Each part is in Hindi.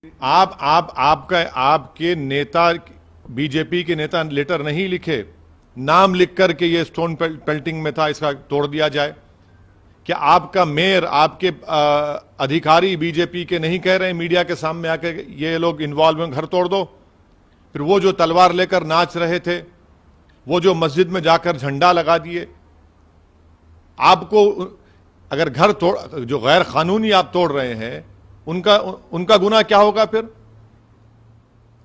आपके नेता, बीजेपी के नेता लेटर नहीं लिखे, नाम लिख करके ये स्टोन पेल्टिंग में था, इसका तोड़ दिया जाए। क्या आपका मेयर, आपके अधिकारी बीजेपी के नहीं कह रहे हैं मीडिया के सामने आके ये लोग इन्वॉल्व हैं, घर तोड़ दो? फिर वो जो तलवार लेकर नाच रहे थे, वो जो मस्जिद में जाकर झंडा लगा दिए, आपको अगर घर तोड़, जो गैर कानूनी आप तोड़ रहे हैं, उनका गुनाह क्या होगा? फिर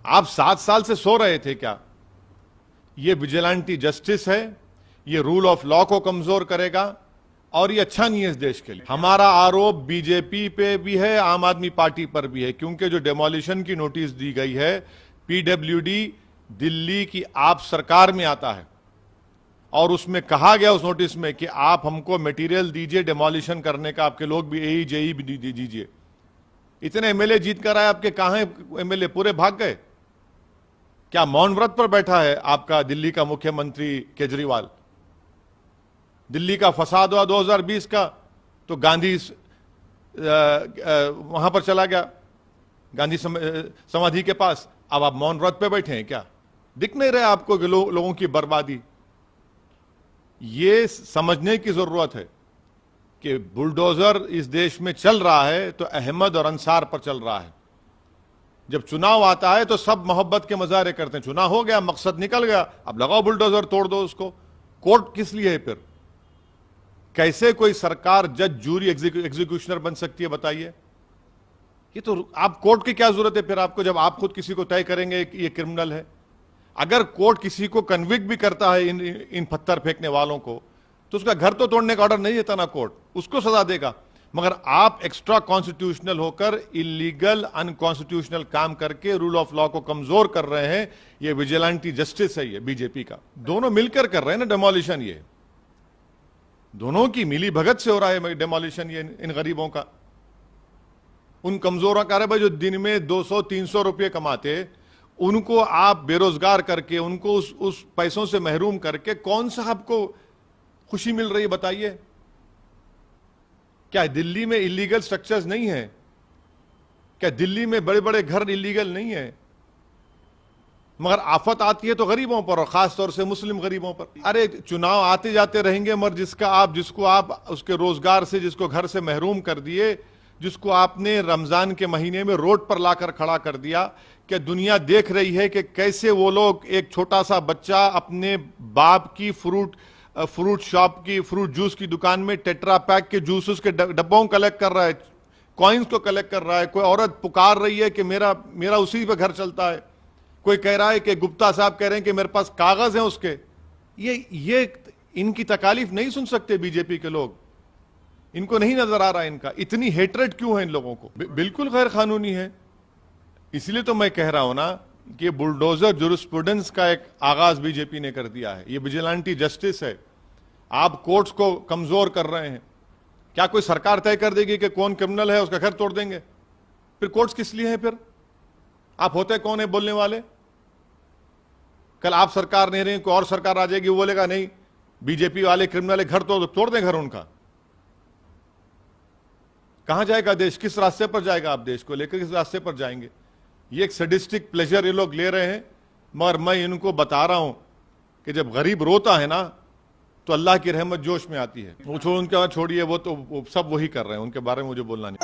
आप 7 साल से सो रहे थे क्या? ये विजिलेंटी जस्टिस है, ये रूल ऑफ लॉ को कमजोर करेगा और ये अच्छा नहीं है इस देश के लिए। हमारा आरोप बीजेपी पे भी है, आम आदमी पार्टी पर भी है, क्योंकि जो डेमोलिशन की नोटिस दी गई है, पीडब्ल्यूडी दिल्ली की आप सरकार में आता है और उसमें कहा गया उस नोटिस में कि आप हमको मटेरियल दीजिए डेमोलिशन करने का, आपके लोग भी एई जेई भी दीजिए। इतने एमएलए जीत कर आए, आपके कहां एमएलए? पूरे भाग गए। क्या मौन व्रत पर बैठा है आपका दिल्ली का मुख्यमंत्री केजरीवाल? दिल्ली का फसाद हुआ 2020 का, तो गांधी वहां पर चला गया, गांधी समाधि के पास। अब आप मौन व्रत पे बैठे हैं क्या? दिख नहीं रहे आपको कि लोगों की बर्बादी? ये समझने की जरूरत है कि बुलडोजर इस देश में चल रहा है तो अहमद और अंसार पर चल रहा है। जब चुनाव आता है तो सब मोहब्बत के मजारे करते हैं, चुनाव हो गया, मकसद निकल गया, अब लगाओ बुलडोजर, तोड़ दो उसको। कोर्ट किस लिए है फिर? कैसे कोई सरकार जज, जूरी, एग्जीक्यूशनर बन सकती है बताइए? ये तो आप कोर्ट की क्या जरूरत है फिर आपको, जब आप खुद किसी को तय करेंगे कि ये क्रिमिनल है? अगर कोर्ट किसी को कन्विक्ट भी करता है इन पत्थर फेंकने वालों को, तो उसका घर तो तोड़ने का ऑर्डर नहीं देता ना कोर्ट, उसको सजा देगा। मगर आप एक्स्ट्रा कॉन्स्टिट्यूशनल होकर इलीगल, अनकॉन्स्टिट्यूशनल काम करके रूल ऑफ लॉ को कमजोर कर रहे हैं। ये विजिलेंटी जस्टिस है, ये बीजेपी का। दोनों मिलकर कर रहे हैं ना डेमोलिशन, ये दोनों की मिली भगत से हो रहा है डेमोलिशन, ये इन गरीबों का, उन कमजोरों का। भाई जो दिन में 200-300 रुपये कमाते, उनको आप बेरोजगार करके, उनको उस पैसों से महरूम करके कौन सा आपको खुशी मिल रही है बताइए? क्या दिल्ली में इलीगल स्ट्रक्चर्स नहीं है? क्या दिल्ली में बड़े बड़े घर इलीगल नहीं है? मगर आफत आती है तो गरीबों पर, और खास तौर से मुस्लिम गरीबों पर। अरे चुनाव आते जाते रहेंगे, मगर जिसको आप उसके रोजगार से, जिसको घर से महरूम कर दिए, जिसको आपने रमजान के महीने में रोड पर लाकर खड़ा कर दिया, क्या दुनिया देख रही है कि कैसे वो लोग, एक छोटा सा बच्चा अपने बाप की फ्रूट शॉप की, फ्रूट जूस की दुकान में टेट्रा पैक के जूसेस के डब्बों को कलेक्ट कर रहा है, कॉइन्स को कलेक्ट कर रहा है। कोई औरत पुकार रही है कि मेरा उसी पे घर चलता है। कोई कह रहा है कि गुप्ता साहब कह रहे हैं कि मेरे पास कागज हैं उसके। ये इनकी तकालीफ नहीं सुन सकते बीजेपी के लोग, इनको नहीं नजर आ रहा है इनका। इतनी हेट्रेड क्यों है इन लोगों को? बिल्कुल गैर कानूनी है। इसलिए तो मैं कह रहा हूं ना कि बुलडोजर जुरिस्प्रूडेंस का एक आगाज बीजेपी ने कर दिया है। ये विजिलेंटी जस्टिस है, आप कोर्ट्स को कमजोर कर रहे हैं। क्या कोई सरकार तय कर देगी कि कौन क्रिमिनल है, उसका घर तोड़ देंगे? फिर कोर्ट्स किस लिए हैं? फिर आप होते कौन है बोलने वाले? कल आप सरकार नहीं रही, कोई और सरकार आ जाएगी, वो बोलेगा नहीं बीजेपी वाले क्रिमिनल है, घर तोड़ दें घर उनका। कहां जाएगा देश? किस रास्ते पर जाएगा? आप देश को लेकर किस रास्ते पर जाएंगे? ये एक सैडिस्टिक प्लेजर ये लोग ले रहे हैं। मगर मैं इनको बता रहा हूं कि जब गरीब रोता है ना, तो अल्लाह की रहमत जोश में आती है। वो उनके बाद छोड़िए, वो तो सब वही कर रहे हैं, उनके बारे में मुझे बोलना नहीं।